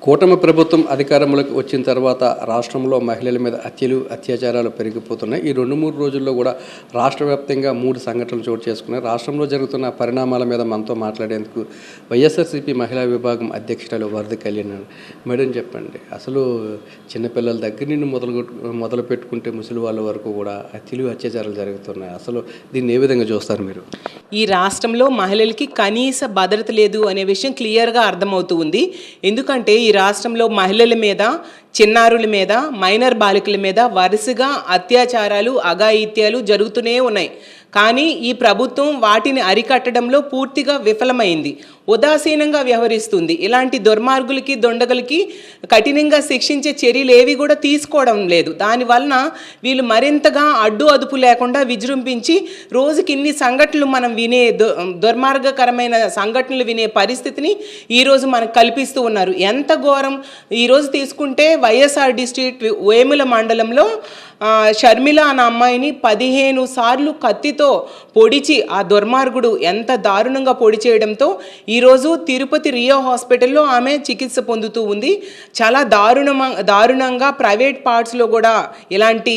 కూటమి ప్రభుత్వం అధికారంలోకి వచ్చిన తర్వాత రాష్ట్రంలో మహిళల మీద హత్యలు అత్యాచారాలు పెరిగిపోతున్నాయి. ఈ 2-3 రోజుల్లో కూడా రాష్ట్ర వ్యాప్తంగా 3 సంఘటనలు చోటు చేసుకున్నాయి. రాష్ట్రంలో జరుగుతున్న పరిణామాల మీద మనతో మాట్లాడేందుకు వైఎస్ఆర్సీపీ మహిళా విభాగం అధ్యక్షురాలు వరద కళ్యాణ్. మేడం చెప్పండి, అసలు చిన్నపిల్లల దగ్గర నుండి మొదలు పెట్టుకుంటే ముసలి వాళ్ళ వరకు కూడా హత్యలు అత్యాచారాలు జరుగుతున్నాయి. అసలు దీన్ని ఏ విధంగా చూస్తారు మీరు? ఈ రాష్ట్రంలో మహిళలకి కనీస భద్రత లేదు అనే విషయం క్లియర్గా అర్థమవుతూ ఉంది. ఎందుకంటే ఈ రాష్ట్రంలో మహిళల మీద, చిన్నారుల మీద, మైనర్ బాలికల మీద వరుసగా అత్యాచారాలు, అఘాయిత్యాలు జరుగుతూనే ఉన్నాయి. కానీ ఈ ప్రభుత్వం వాటిని అరికట్టడంలో పూర్తిగా విఫలమైంది, ఉదాసీనంగా వ్యవహరిస్తుంది. ఇలాంటి దుర్మార్గులకి, దొండగలకి కఠినంగా శిక్షించే చర్యలు ఏవి కూడా తీసుకోవడం లేదు. దానివలన వీళ్ళు మరింతగా అడ్డు అదుపు లేకుండా విజృంభించి రోజుకి ఇన్ని సంఘటనలు మనం వినే, దుర్మార్గకరమైన సంఘటనలు వినే పరిస్థితిని ఈరోజు మనకు కల్పిస్తూ ఉన్నారు. ఎంత ఘోరం! ఈరోజు తీసుకుంటే వైఎస్ఆర్ డిస్ట్రిక్ట్ వేముల మండలంలో షర్మిల అన్న అమ్మాయిని 15 సార్లు కత్తితో పొడిచి ఆ దుర్మార్గుడు ఎంత దారుణంగా పొడి చేయడంతో ఈరోజు తిరుపతి రియో హాస్పిటల్లో ఆమె చికిత్స పొందుతూ ఉంది. చాలా దారుణంగా ప్రైవేట్ పార్ట్స్లో కూడా ఇలాంటి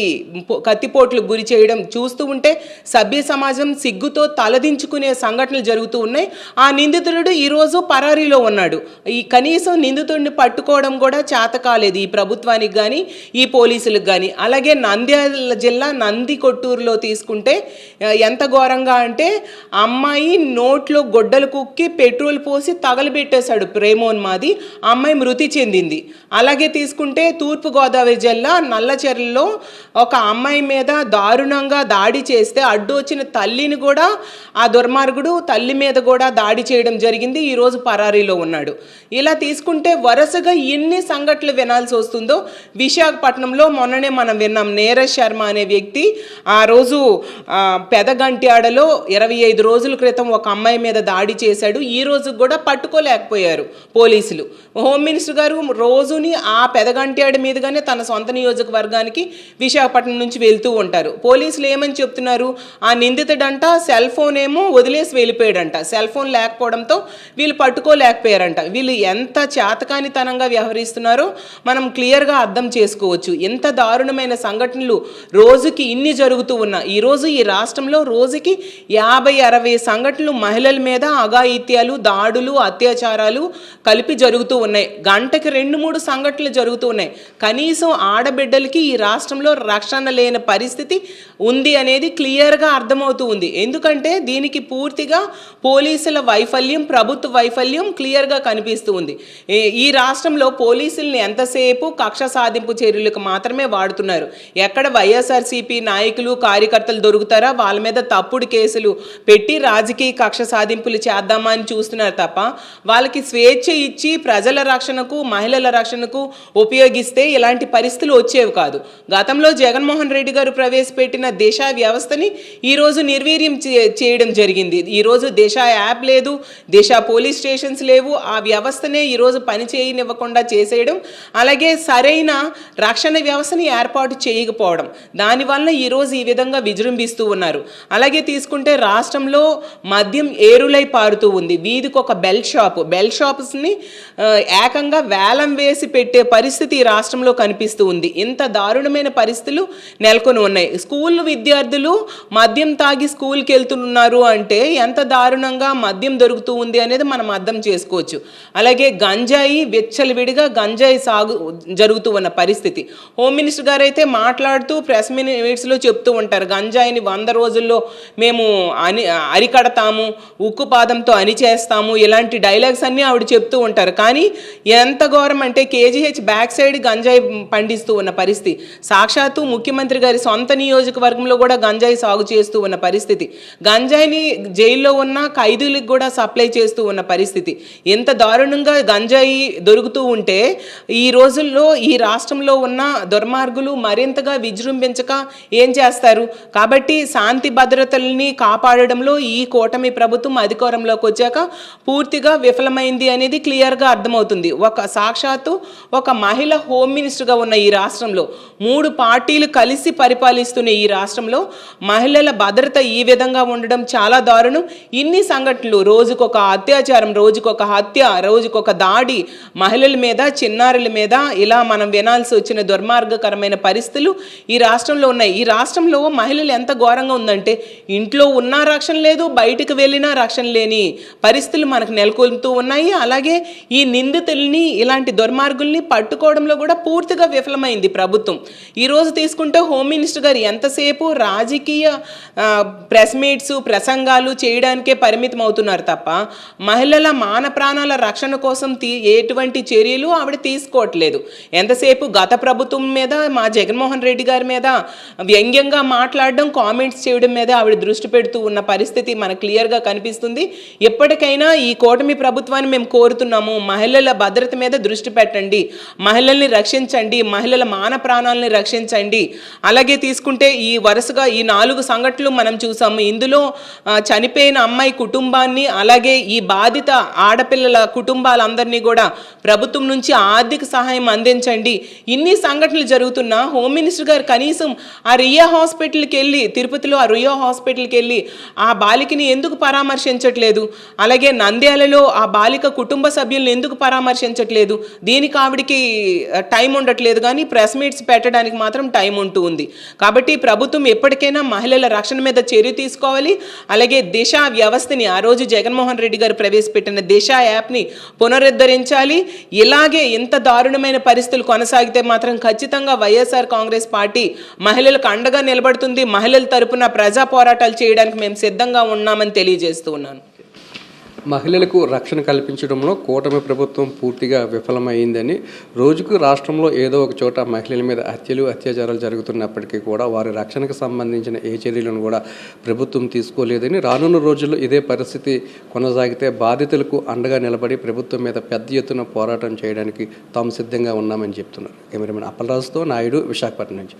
కత్తిపోట్లకు గురి చేయడం చూస్తూ ఉంటే సభ్య సమాజం సిగ్గుతో తలదించుకునే సంఘటనలు జరుగుతూ ఉన్నాయి. ఆ నిందితుడు ఈరోజు పరారీలో ఉన్నాడు. ఈ కనీసం నిందితుడిని పట్టుకోవడం కూడా చేత కాలేదు ఈ ప్రభుత్వానికి కానీ, ఈ పోలీసులకు కానీ. అలాగే నంద్యాల జిల్లా నందికొట్టూరులో తీసుకుంటే ఎంత ఘోరంగా అంటే అమ్మాయి నోట్లో గొడ్డలు కుక్కి పెట్రోల్ పోసి తగలబెట్టేశాడు ప్రేమోన్మాది. అమ్మాయి మృతి చెందింది. అలాగే తీసుకుంటే తూర్పుగోదావరి జిల్లా నల్లచెర్లలో ఒక అమ్మాయి మీద దారుణంగా దాడి చేస్తే అడ్డు వచ్చిన తల్లిని కూడా ఆ దుర్మార్గుడు తల్లి మీద కూడా దాడి చేయడం జరిగింది. ఈరోజు పరారీలో ఉన్నాడు. ఇలా తీసుకుంటే వరుసగా ఎన్ని సంఘటనలు వినాల్సి వస్తుందో. విశాఖపట్నంలో మొన్ననే మనం విన్నాం, నీరజ్ శర్మ అనే వ్యక్తి ఆ రోజు పెదగంట్యాడలో 25 రోజుల క్రితం ఒక అమ్మాయి మీద దాడి చేశాడు. ఈ రోజు కూడా పట్టుకోలేకపోయారు పోలీసులు. హోమ్ మినిస్టర్ గారు రోజుని ఆ పెదగంట్యాడ మీదుగానే తన సొంత నియోజకవర్గానికి విశాఖపట్నం నుంచి వెళ్తూ ఉంటారు. పోలీసులు ఏమని చెప్తున్నారు, ఆ నిందితుడంట సెల్ ఫోన్ ఏమో వదిలేసి వెళ్ళిపోయాడంట. సెల్ ఫోన్ లేకపోవడంతో వీళ్ళు పట్టుకోలేకపోయారంట. వీళ్ళు ఎంత చేతకానితనంగా వ్యవహరిస్తున్నారో మనం క్లియర్గా అర్థం చేసుకోవచ్చు. ఎంత దారుణమైన సంఘటనలు రోజుకి ఇన్ని జరుగుతూ ఉన్నా ఈరోజు ఈ రాష్ట్రంలో రోజుకి 50-60 సంఘటనలు మహిళల మీద అఘాయిత్యాలు, దాడులు, అత్యాచారాలు కలిపి జరుగుతూ ఉన్నాయి. గంటకి 2-3 సంఘటనలు జరుగుతూ ఉన్నాయి. కనీసం ఆడబిడ్డలకి ఈ రాష్ట్రంలో రక్షణ లేని పరిస్థితి ఉంది అనేది క్లియర్గా అర్థమవుతూ ఉంది. ఎందుకంటే దీనికి పూర్తిగా పోలీసుల వైఫల్యం, ప్రభుత్వ వైఫల్యం క్లియర్గా కనిపిస్తూ ఉంది. ఈ రాష్ట్రంలో పోలీసుల్ని ఎంతసేపు కక్ష సాధింపు చర్యలకు మాత్రమే వాడుతున్నారు. ఎక్కడ వైఎస్ఆర్సీపీ నాయకులు, కార్యకర్తలు దొరుకుతారా వాళ్ళ మీద తప్పుడు కేసులు పెట్టి రాజకీయ కక్ష సాధింపులు చేద్దామా అని చూస్తున్నారు తప్ప వాళ్ళకి స్వేచ్ఛ ఇచ్చి ప్రజల రక్షణకు, మహిళల రక్షణకు ఉపయోగిస్తే ఇలాంటి పరిస్థితులు వచ్చేవి కాదు. గతంలో జగన్మోహన్ రెడ్డి గారు ప్రవేశపెట్టిన దిశ వ్యవస్థని ఈరోజు నిర్వీర్యం చేయడం జరిగింది. ఈరోజు దిశ యాప్ లేదు, దిశ పోలీస్ స్టేషన్స్ లేవు. ఆ వ్యవస్థనే ఈరోజు పని చేయనివ్వకుండా చేసేయడం, అలాగే సరైన రక్షణ వ్యవస్థని ఏర్పాటు చేయకపోవడం, దానివల్ల ఈరోజు ఈ విధంగా విజృంభిస్తూ ఉన్నారు. అలాగే తీసుకుంటే రాష్ట్రంలో మద్యం ఏరులై పారుతూ ఉంది. వీధికి ఒక బెల్ షాప్స్ని ఏకంగా వేలం వేసి పెట్టే పరిస్థితి ఈ రాష్ట్రంలో కనిపిస్తూ ఉంది. ఇంత దారుణమైన పరిస్థితులు నెలకొని ఉన్నాయి. స్కూల్ విద్యార్థులు మద్యం తాగి స్కూల్కి వెళ్తున్నారు అంటే ఎంత దారుణంగా మద్యం దొరుకుతూ ఉంది అనేది మనం అర్థం చేసుకోవచ్చు. అలాగే గంజాయి, విచ్చలవిడిగా గంజాయి సాగు జరుగుతూ ఉన్న పరిస్థితి. హోమ్ మినిస్టర్ గారు అయితే మాట్లాడుతూ ప్రెస్ మీట్స్లో చెప్తూ ఉంటారు, గంజాయిని 100 రోజుల్లో మేము అరికడతాము, ఉక్కు పాదంతో అణిచేస్తాము, ఇలాంటి డైలాగ్స్ అన్నీ ఆవిడ చెప్తూ ఉంటారు. కానీ ఎంత ఘోరం అంటే కేజీహెచ్ బ్యాక్ సైడ్ గంజాయి పండిస్తూ ఉన్న పరిస్థితి. సాక్షాత్తు ముఖ్యమంత్రి గారి సొంత నియోజకవర్గంలో కూడా గంజాయి సాగు చేస్తూ ఉన్న పరిస్థితి. గంజాయిని జైల్లో ఉన్న ఖైదీలకు కూడా సప్లై చేస్తూ ఉన్న పరిస్థితి. ఎంత దారుణంగా గంజాయి దొరుకుతూ ఉంటే ఈ రోజుల్లో ఈ రాష్ట్రంలో ఉన్న దుర్మార్గులు మరింతగా విజృంభించక ఏం చేస్తారు? కాబట్టి శాంతి శాంతి భద్రతల్ని కాపాడడంలో ఈ కూటమి ప్రభుత్వం అధికారంలోకి వచ్చాక పూర్తిగా విఫలమైంది అనేది క్లియర్గా అర్థమవుతుంది. సాక్షాత్తు ఒక మహిళ హోమ్ మినిస్టర్గా ఉన్న ఈ రాష్ట్రంలో 3 పార్టీలు కలిసి పరిపాలిస్తున్న ఈ రాష్ట్రంలో మహిళల భద్రత ఈ విధంగా ఉండడం చాలా దారుణం. ఇన్ని సంఘటనలు, రోజుకొక అత్యాచారం, రోజుకొక హత్య, రోజుకొక దాడి మహిళల మీద, చిన్నారుల మీద ఇలా మనం వినాల్సి వచ్చిన దుర్మార్గకరమైన పరిస్థితులు ఈ రాష్ట్రంలో ఉన్నాయి. ఈ రాష్ట్రంలో మహిళలు ఎంత ఘోరంగా ఉందంటే ఇంట్లో ఉన్నా రక్షణ లేదు, బయటకు వెళ్ళినా రక్షణ లేని పరిస్థితులు మనకు నెలకొల్పుతూ ఉన్నాయి. అలాగే ఈ నిందితుల్ని, ఇలాంటి దుర్మార్గుల్ని పట్టుకోవడంలో కూడా పూర్తిగా విఫలమైంది ప్రభుత్వం. ఈరోజు తీసుకుంటే హోమ్ మినిస్టర్ గారు ఎంతసేపు రాజకీయ ప్రెస్ మీట్స్, ప్రసంగాలు చేయడానికే పరిమితం అవుతున్నారు తప్ప మహిళల మాన ప్రాణాల రక్షణ కోసం ఎటువంటి చర్యలు ఆవిడ తీసుకోవట్లేదు. ఎంతసేపు గత ప్రభుత్వం మీద, మా జగన్మోహన్ రెడ్డి గారి మీద వ్యంగ్యంగా మాట్లాడడం, కామెంట్స్ చేయడం మీద ఆవిడ దృష్టి పెడుతూ ఉన్న పరిస్థితి మనకు క్లియర్గా కనిపిస్తుంది. ఎప్పటికైనా ఈ కూటమి ప్రభుత్వాన్ని మేము కోరుతున్నాము, మహిళల భద్రత మీద దృష్టి పెట్టండి, మహిళల్ని రక్షించండి, మహిళల మాన ప్రాణాలని రక్షించండి. అలాగే తీసుకుంటే ఈ వరుసగా ఈ 4 సంఘటనలు మనం చూసాము. ఇందులో చనిపోయిన అమ్మాయి కుటుంబాన్ని, అలాగే ఈ బాధిత ఆడపిల్లల కుటుంబాలందరినీ కూడా ప్రభుత్వం నుంచి ఆర్థిక సహాయం అందించండి. ఇన్ని సంఘటనలు జరుగుతున్నా హోమ్ మినిస్టర్ గారు కనీసం ఆ రియా హాస్పిటల్కి వెళ్ళి, తిరుపతిలో ఆ రియా హాస్పిటల్కి వెళ్ళి ఆ బాలికని ఎందుకు పరామర్శించట్లేదు? అలాగే నంద్యాలలో ఆ బాలిక కుటుంబ సభ్యులను ఎందుకు పరామర్శించట్లేదు? దీనికి ఆవిడికి టైం ఉండట్లేదు, కానీ ప్రెస్ మీట్స్ పెట్టడానికి మాత్రం టైం ఉంటూ ఉంది. కాబట్టి ప్రభుత్వం ఎప్పటికైనా మహిళల రక్షణ మీద చర్య తీసుకోవాలి. అలాగే దిశ వ్యవస్థని, ఆ రోజు జగన్మోహన్ రెడ్డి గారు ప్రవేశపెట్టిన దిశ యాప్ని పునరుద్ధరించాలి. ఇలాగే ఇంత దారుణమైన పరిస్థితులు కొనసాగితే మాత్రం ఖచ్చితంగా వైఎస్ఆర్ కాంగ్రెస్ పార్టీ మహిళలకు అండగా నిలబడుతుంది. మహిళల తరపున ప్రజా పోరాటాలు చేయడానికి మేము సిద్ధంగా ఉన్నామని తెలియజేస్తూ ఉన్నాను. మహిళలకు రక్షణ కల్పించడంలో కూటమి ప్రభుత్వం పూర్తిగా విఫలమైందని, రోజుకు రాష్ట్రంలో ఏదో ఒక చోట మహిళల మీద హత్యలు, అత్యాచారాలు జరుగుతున్నప్పటికీ కూడా వారి రక్షణకు సంబంధించిన ఏ చర్యలను కూడా ప్రభుత్వం తీసుకోలేదని, రానున్న రోజుల్లో ఇదే పరిస్థితి కొనసాగితే బాధితులకు అండగా నిలబడి ప్రభుత్వం మీద పెద్ద ఎత్తున పోరాటం చేయడానికి తాము సిద్ధంగా ఉన్నామని చెప్తున్నారు. కెమెరామెన్ అప్పలరాజుతో నాయుడు, విశాఖపట్నం నుంచి.